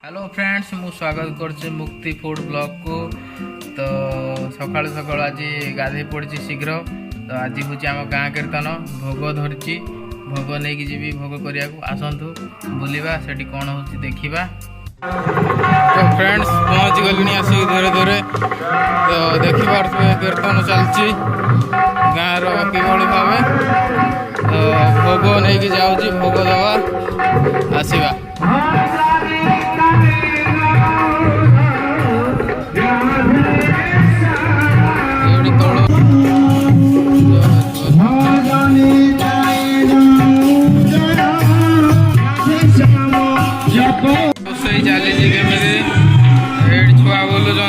Hello friends मु स्वागत कर मुक्ति फूड ब्लॉग को। तो सकाल सकाल आज गाधे पड़ी शीघ्र। तो आज हूँ आम गाँ कीर्तन भोग धरची भोग नहीं कि जी भोग करने आसतु बुलवा से कौन हो देखा। तो फ्रेंड्स पहुँच गली आसिक धीरे धीरे। तो देखिए कीर्तन चलती गाँव रही भाव। तो भोग नहीं कि जाऊँगी भोग दवा आसवा। चली केमी छुआ बोलुंट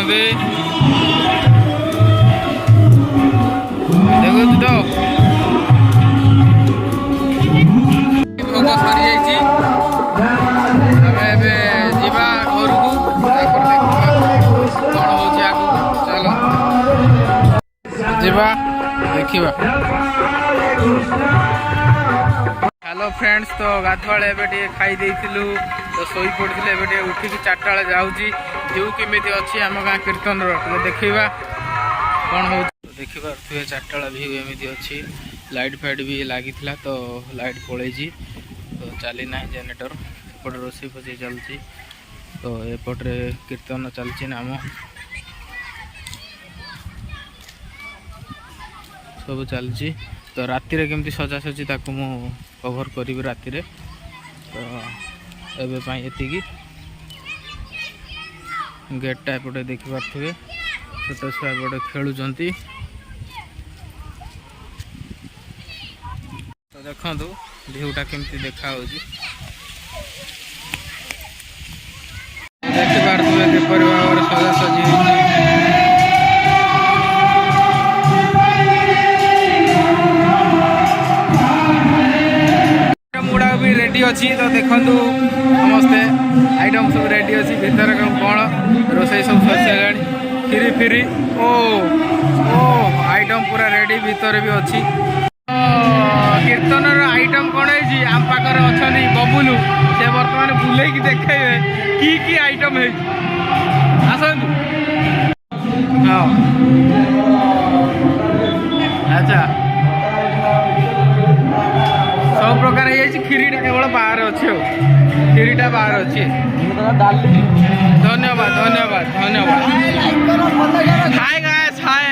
देखु तो भोग सरी जा घर को कौन हो चलो जा देखा। हेलो फ्रेंड्स तो गाधुआ खाई देलु तो शोई पड़े एवं उठिक 4टा बेले जाऊँगी व्यू केमी अच्छी आम गाँ कीर्तन देखा कौन हो देखा। 4टा बेला व्यू एमती अच्छी लाइट फाइट भी लगी तो लाइट पलैची तो चली ना जेनेटर एपटे रोषे फोसई चलती। तो एपटे कीर्तन चलती नाम सब चलती। तो राति केमती सजासजी ताकू मु कवर करी राति। तो एवं ये गेटा एपटे देखिपे छोट छुआ एपटे खेलुंट। तो देखु ढेउटा केमती देखा देखिपे किपर भाव सजासजी रेडी अच्छी। तो देखु समस्ते आइटम सब रेडी अच्छी भीतर कौन रोषे सब सर खीरी फिरी ओ ओ आइटम पूरा रेडी भीतर भी अच्छी। कीर्तन आइटम कौन है आम पाखे अच्छा बबुलू से बर्तमान बुले देखे कि आइटम है आसतु। हाँ अच्छा सब प्रकार खीरीटा केवल बाहर अच्छे खीरीटा बाहर अच्छे। धन्यवाद धन्यवाद धन्यवाद। हाय गाइस हाय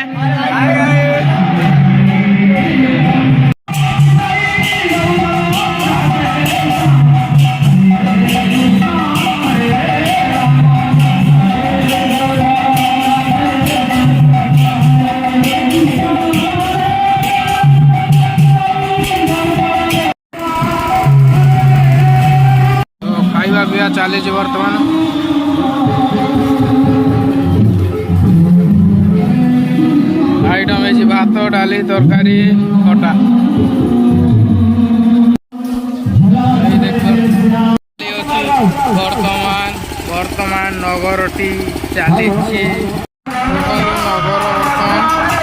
खाଇବା चली बर्तमान। आइटम है भात डाली तरकारी खटा वर्तमान वर्तमान नगरटी चली नगर वर्तमान